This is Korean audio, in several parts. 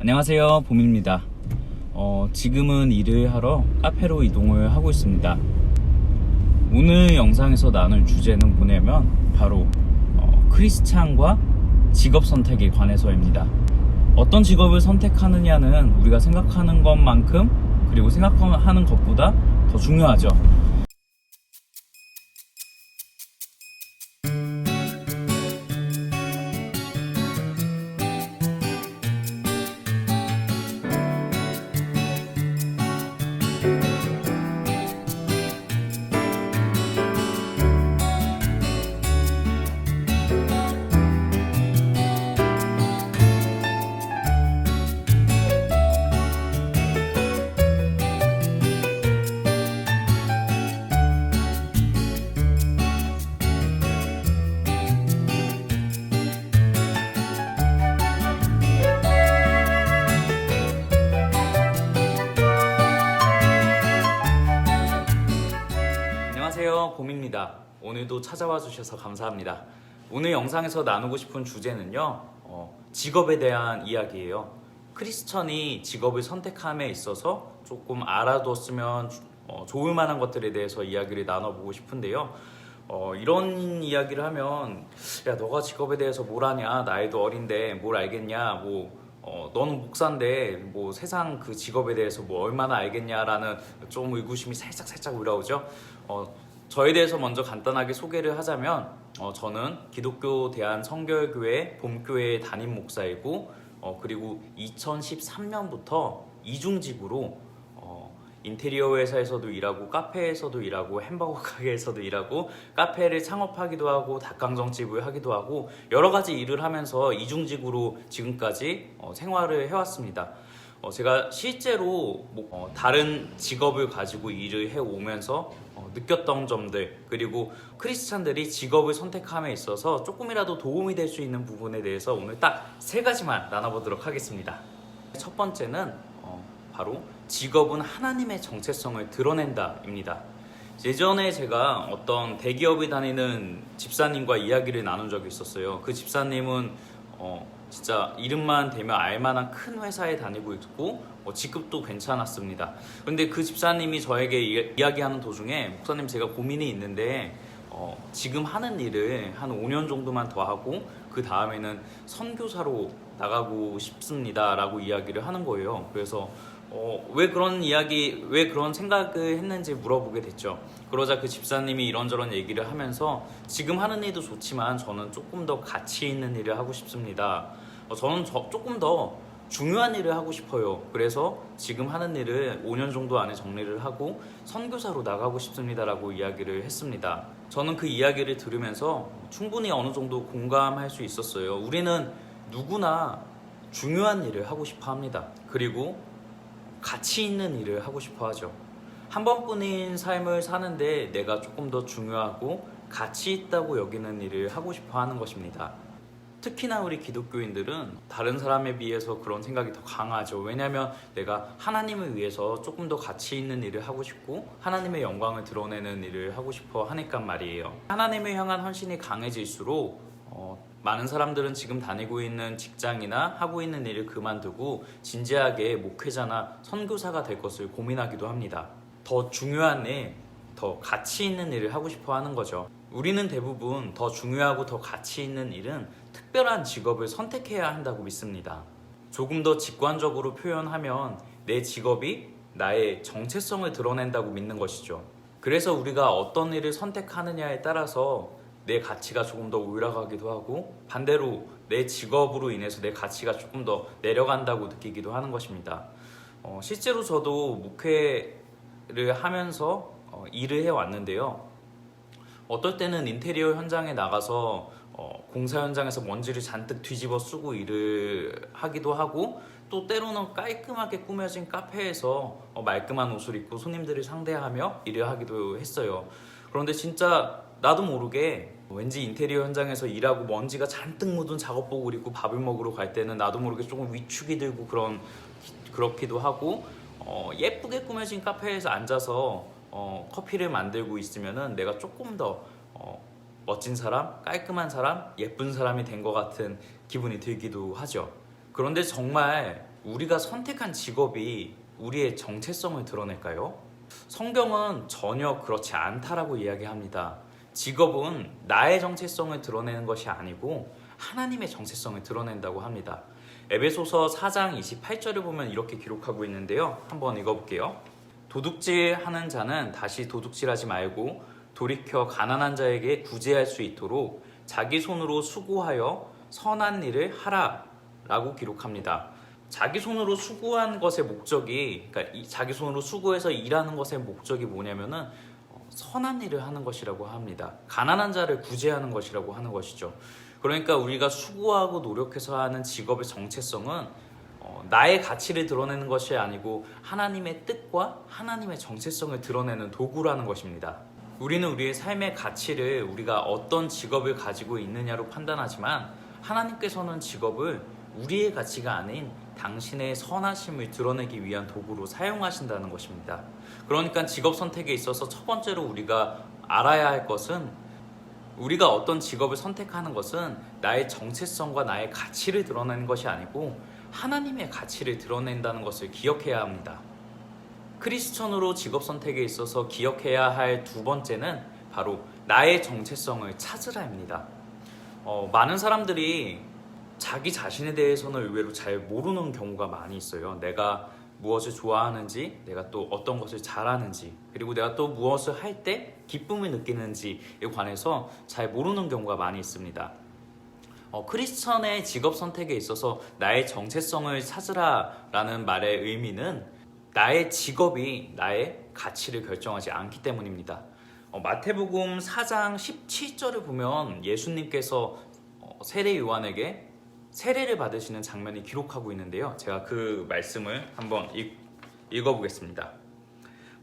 안녕하세요, 봄입니다. 지금은 일을 하러 카페로 이동을 하고 있습니다. 오늘 영상에서 나눌 주제는 뭐냐면 바로 크리스찬과 직업 선택에 관해서입니다. 어떤 직업을 선택하느냐는 우리가 생각하는 것만큼 그리고 생각하는 것보다 더 중요하죠. 안녕하세요, 봄입니다. 오늘도 찾아와 주셔서 감사합니다. 오늘 영상에서 나누고 싶은 주제는요, 직업에 대한 이야기예요. 크리스천이 직업을 선택함에 있어서 조금 알아뒀으면 좋을 만한 것들에 대해서 이야기를 나눠보고 싶은데요. 이런 이야기를 하면, 야, 너가 직업에 대해서 뭘 아냐? 나이도 어린데 뭘 알겠냐? 너는 목사인데 뭐 세상 그 직업에 대해서 뭐 얼마나 알겠냐라는 좀 의구심이 살짝 올라오죠. 저에 대해서 먼저 간단하게 소개를 하자면 저는 기독교 대한성결교회 봄교회 담임 목사이고 그리고 2013년부터 이중직으로 인테리어 회사에서도 일하고 카페에서도 일하고 햄버거 가게에서도 일하고 카페를 창업하기도 하고 닭강정집을 하기도 하고 여러 가지 일을 하면서 이중직으로 지금까지 생활을 해왔습니다. 제가 실제로 다른 직업을 가지고 일을 해오면서 느꼈던 점들, 그리고 크리스찬들이 직업을 선택함에 있어서 조금이라도 도움이 될 수 있는 부분에 대해서 오늘 딱 3가지만 나눠보도록 하겠습니다. 첫 번째는 바로 직업은 하나님의 정체성을 드러낸다입니다. 예전에 제가 어떤 대기업에 다니는 집사님과 이야기를 나눈 적이 있었어요. 그 집사님은 진짜 이름만 대면 알만한 큰 회사에 다니고 있고 직급도 괜찮았습니다. 근데 그 집사님이 저에게 이야기하는 도중에, 목사님, 제가 고민이 있는데 지금 하는 일을 한 5년 정도만 더 하고 그 다음에는 선교사로 나가고 싶습니다 라고 이야기를 하는 거예요. 그래서 왜 그런 생각을 했는지 물어보게 됐죠. 그러자 그 집사님이 이런저런 얘기를 하면서 지금 하는 일도 좋지만 저는 조금 더 가치 있는 일을 하고 싶습니다. 저는 조금 더 중요한 일을 하고 싶어요. 그래서 지금 하는 일을 5년 정도 안에 정리를 하고 선교사로 나가고 싶습니다 라고 이야기를 했습니다. 저는 그 이야기를 들으면서 충분히 어느 정도 공감할 수 있었어요. 우리는 누구나 중요한 일을 하고 싶어 합니다. 그리고 가치 있는 일을 하고 싶어 하죠. 한 번뿐인 삶을 사는데 내가 조금 더 중요하고 가치 있다고 여기는 일을 하고 싶어 하는 것입니다. 특히나 우리 기독교인들은 다른 사람에 비해서 그런 생각이 더 강하죠. 왜냐하면 내가 하나님을 위해서 조금 더 가치 있는 일을 하고 싶고 하나님의 영광을 드러내는 일을 하고 싶어 하니까 말이에요. 하나님을 향한 헌신이 강해질수록 많은 사람들은 지금 다니고 있는 직장이나 하고 있는 일을 그만두고 진지하게 목회자나 선교사가 될 것을 고민하기도 합니다. 더 중요한 일, 더 가치 있는 일을 하고 싶어 하는 거죠. 우리는 대부분 더 중요하고 더 가치 있는 일은 특별한 직업을 선택해야 한다고 믿습니다. 조금 더 직관적으로 표현하면 내 직업이 나의 정체성을 드러낸다고 믿는 것이죠. 그래서 우리가 어떤 일을 선택하느냐에 따라서 내 가치가 조금 더 올라가기도 하고 반대로 내 직업으로 인해서 내 가치가 조금 더 내려간다고 느끼기도 하는 것입니다. 실제로 저도 목회를 하면서 일을 해왔는데요. 어떨 때는 인테리어 현장에 나가서 공사 현장에서 먼지를 잔뜩 뒤집어 쓰고 일을 하기도 하고 또 때로는 깔끔하게 꾸며진 카페에서 말끔한 옷을 입고 손님들을 상대하며 일을 하기도 했어요. 그런데 진짜 나도 모르게 왠지 인테리어 현장에서 일하고 먼지가 잔뜩 묻은 작업복을 입고 밥을 먹으러 갈 때는 나도 모르게 조금 위축이 들고 그렇기도 하고 예쁘게 꾸며진 카페에서 앉아서 커피를 만들고 있으면은 내가 조금 더 멋진 사람, 깔끔한 사람, 예쁜 사람이 된 것 같은 기분이 들기도 하죠. 그런데 정말 우리가 선택한 직업이 우리의 정체성을 드러낼까요? 성경은 전혀 그렇지 않다라고 이야기합니다. 직업은 나의 정체성을 드러내는 것이 아니고 하나님의 정체성을 드러낸다고 합니다. 에베소서 4장 28절을 보면 이렇게 기록하고 있는데요. 한번 읽어볼게요. 도둑질하는 자는 다시 도둑질하지 말고 돌이켜 가난한 자에게 구제할 수 있도록 자기 손으로 수고하여 선한 일을 하라 라고 기록합니다. 자기 손으로 수고한 것의 목적이, 그러니까 자기 손으로 수고해서 일하는 것의 목적이 뭐냐면은 선한 일을 하는 것이라고 합니다. 가난한 자를 구제하는 것이라고 하는 것이죠. 그러니까 우리가 수고하고 노력해서 하는 직업의 정체성은 나의 가치를 드러내는 것이 아니고 하나님의 뜻과 하나님의 정체성을 드러내는 도구라는 것입니다. 우리는 우리의 삶의 가치를 우리가 어떤 직업을 가지고 있느냐로 판단하지만 하나님께서는 직업을 우리의 가치가 아닌 당신의 선하심을 드러내기 위한 도구로 사용하신다는 것입니다. 그러니까 직업 선택에 있어서 첫 번째로 우리가 알아야 할 것은, 우리가 어떤 직업을 선택하는 것은 나의 정체성과 나의 가치를 드러내는 것이 아니고 하나님의 가치를 드러낸다는 것을 기억해야 합니다. 크리스천으로 직업 선택에 있어서 기억해야 할 두 번째는 바로 나의 정체성을 찾으라입니다. 많은 사람들이 자기 자신에 대해서는 의외로 잘 모르는 경우가 많이 있어요. 내가 무엇을 좋아하는지, 내가 또 어떤 것을 잘하는지, 그리고 내가 또 무엇을 할 때 기쁨을 느끼는지에 관해서 잘 모르는 경우가 많이 있습니다. 크리스천의 직업 선택에 있어서 나의 정체성을 찾으라라는 말의 의미는 나의 직업이 나의 가치를 결정하지 않기 때문입니다. 마태복음 4장 17절을 보면 예수님께서 세례 요한에게 세례를 받으시는 장면이 기록하고 있는데요. 제가 그 말씀을 한번 읽어보겠습니다.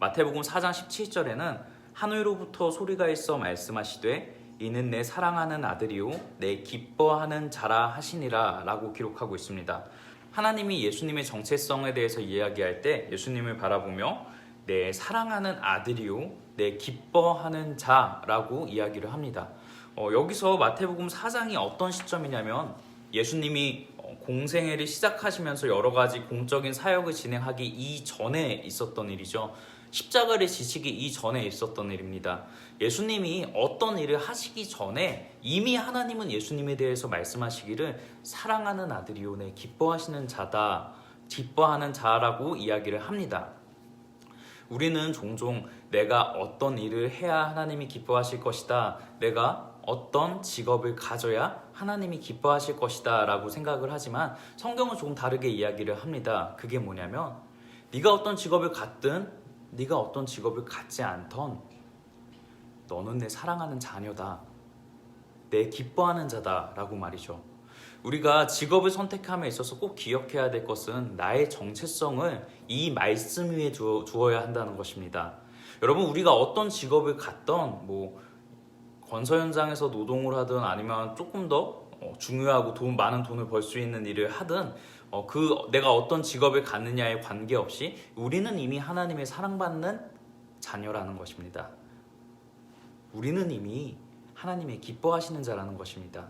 마태복음 4장 17절에는 하늘로부터 소리가 있어 말씀하시되 이는 내 사랑하는 아들이요 내 기뻐하는 자라 하시니라 라고 기록하고 있습니다. 하나님이 예수님의 정체성에 대해서 이야기할 때 예수님을 바라보며 내 사랑하는 아들이요 내 기뻐하는 자라고 이야기를 합니다. 여기서 마태복음 4장이 어떤 시점이냐면 예수님이 공생애를 시작하시면서 여러 가지 공적인 사역을 진행하기 이전에 있었던 일이죠. 십자가를 지시기 이전에 있었던 일입니다. 예수님이 어떤 일을 하시기 전에 이미 하나님은 예수님에 대해서 말씀하시기를 사랑하는 아들이요 내 기뻐하시는 자다, 기뻐하는 자라고 이야기를 합니다. 우리는 종종 내가 어떤 일을 해야 하나님이 기뻐하실 것이다, 내가 어떤 직업을 가져야 하나님이 기뻐하실 것이다 라고 생각을 하지만 성경은 조금 다르게 이야기를 합니다. 그게 뭐냐면 네가 어떤 직업을 갖든 네가 어떤 직업을 갖지 않던 너는 내 사랑하는 자녀다, 내 기뻐하는 자다 라고 말이죠. 우리가 직업을 선택함에 있어서 꼭 기억해야 될 것은 나의 정체성을 이 말씀 위에 두어야 한다는 것입니다. 여러분, 우리가 어떤 직업을 갖던 건설 현장에서 노동을 하든 아니면 조금 더 중요하고 많은 돈을 벌 수 있는 일을 하든 내가 어떤 직업을 갖느냐에 관계없이 우리는 이미 하나님의 사랑받는 자녀라는 것입니다. 우리는 이미 하나님의 기뻐하시는 자라는 것입니다.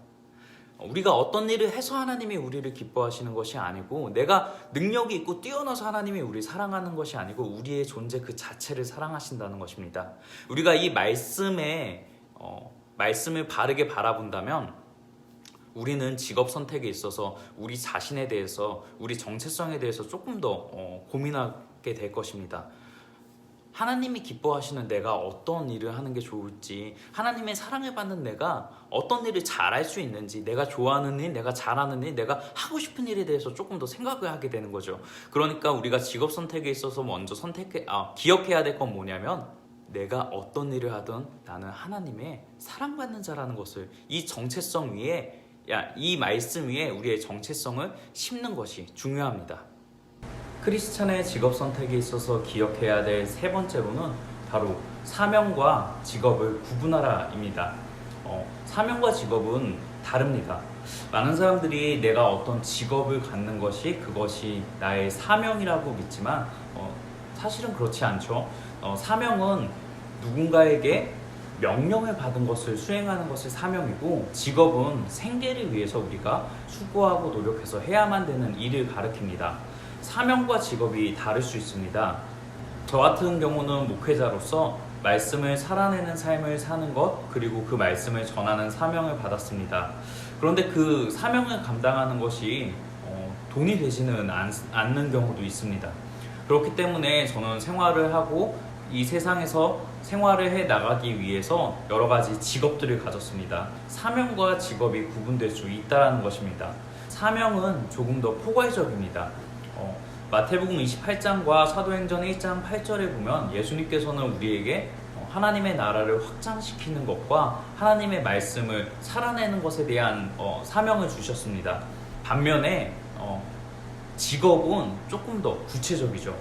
우리가 어떤 일을 해서 하나님이 우리를 기뻐하시는 것이 아니고 내가 능력이 있고 뛰어나서 하나님이 우리를 사랑하는 것이 아니고 우리의 존재 그 자체를 사랑하신다는 것입니다. 우리가 이 말씀을 바르게 바라본다면 우리는 직업 선택에 있어서 우리 자신에 대해서, 우리 정체성에 대해서 조금 더 고민하게 될 것입니다. 하나님이 기뻐하시는 내가 어떤 일을 하는 게 좋을지, 하나님의 사랑을 받는 내가 어떤 일을 잘할 수 있는지, 내가 좋아하는 일, 내가 잘하는 일, 내가 하고 싶은 일에 대해서 조금 더 생각을 하게 되는 거죠. 그러니까 우리가 직업 선택에 있어서 먼저 기억해야 될 건 뭐냐면 내가 어떤 일을 하든 나는 하나님의 사랑받는 자라는 것을 이 정체성 위에, 이 말씀 위에 우리의 정체성을 심는 것이 중요합니다. 크리스찬의 직업 선택에 있어서 기억해야 될 세 번째로는 바로 사명과 직업을 구분하라입니다. 사명과 직업은 다릅니다. 많은 사람들이 내가 어떤 직업을 갖는 그것이 나의 사명이라고 믿지만 사실은 그렇지 않죠. 사명은 누군가에게 명령을 받은 것을 수행하는 것이 사명이고, 직업은 생계를 위해서 우리가 수고하고 노력해서 해야만 되는 일을 가리킵니다. 사명과 직업이 다를 수 있습니다. 저 같은 경우는 목회자로서 말씀을 살아내는 삶을 사는 것, 그리고 그 말씀을 전하는 사명을 받았습니다. 그런데 그 사명을 감당하는 것이 돈이 되지는 않는 경우도 있습니다. 그렇기 때문에 저는 생활을 하고 이 세상에서 생활을 해 나가기 위해서 여러 가지 직업들을 가졌습니다. 사명과 직업이 구분될 수 있다는 것입니다. 사명은 조금 더 포괄적입니다. 마태복음 28장과 사도행전 1장 8절에 보면 예수님께서는 우리에게 하나님의 나라를 확장시키는 것과 하나님의 말씀을 살아내는 것에 대한 사명을 주셨습니다. 반면에 직업은 조금 더 구체적이죠.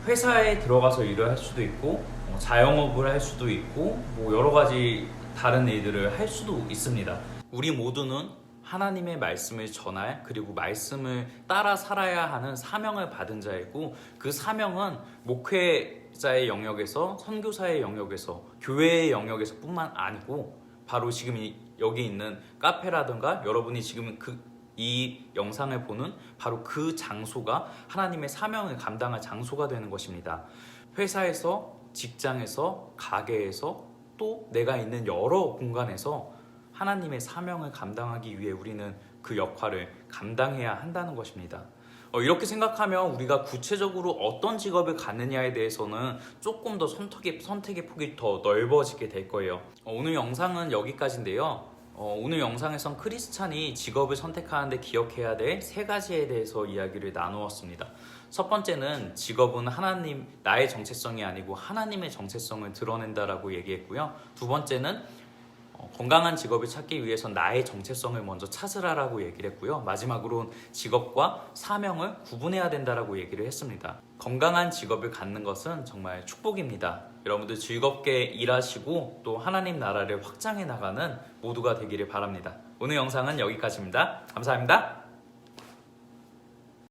회사에 들어가서 일을 할 수도 있고 자영업을 할 수도 있고 여러 가지 다른 일들을 할 수도 있습니다. 우리 모두는 하나님의 말씀을 전할, 그리고 말씀을 따라 살아야 하는 사명을 받은 자이고, 그 사명은 목회자의 영역에서, 선교사의 영역에서, 교회의 영역에서 뿐만 아니고 바로 지금 여기 있는 카페라든가 여러분이 지금 이 영상을 보는 바로 그 장소가 하나님의 사명을 감당할 장소가 되는 것입니다. 회사에서, 직장에서, 가게에서, 또 내가 있는 여러 공간에서 하나님의 사명을 감당하기 위해 우리는 그 역할을 감당해야 한다는 것입니다. 이렇게 생각하면 우리가 구체적으로 어떤 직업을 갖느냐에 대해서는 조금 더 선택의 폭이 더 넓어지게 될 거예요. 오늘 영상은 여기까지인데요. 오늘 영상에선 크리스찬이 직업을 선택하는데 기억해야 될 세 가지에 대해서 이야기를 나누었습니다. 첫 번째는 직업은 나의 정체성이 아니고 하나님의 정체성을 드러낸다라고 얘기했고요. 두 번째는 건강한 직업을 찾기 위해선 나의 정체성을 먼저 찾으라라고 얘기를 했고요. 마지막으로는 직업과 사명을 구분해야 된다라고 얘기를 했습니다. 건강한 직업을 갖는 것은 정말 축복입니다. 여러분들 즐겁게 일하시고 또 하나님 나라를 확장해 나가는 모두가 되기를 바랍니다. 오늘 영상은 여기까지입니다. 감사합니다.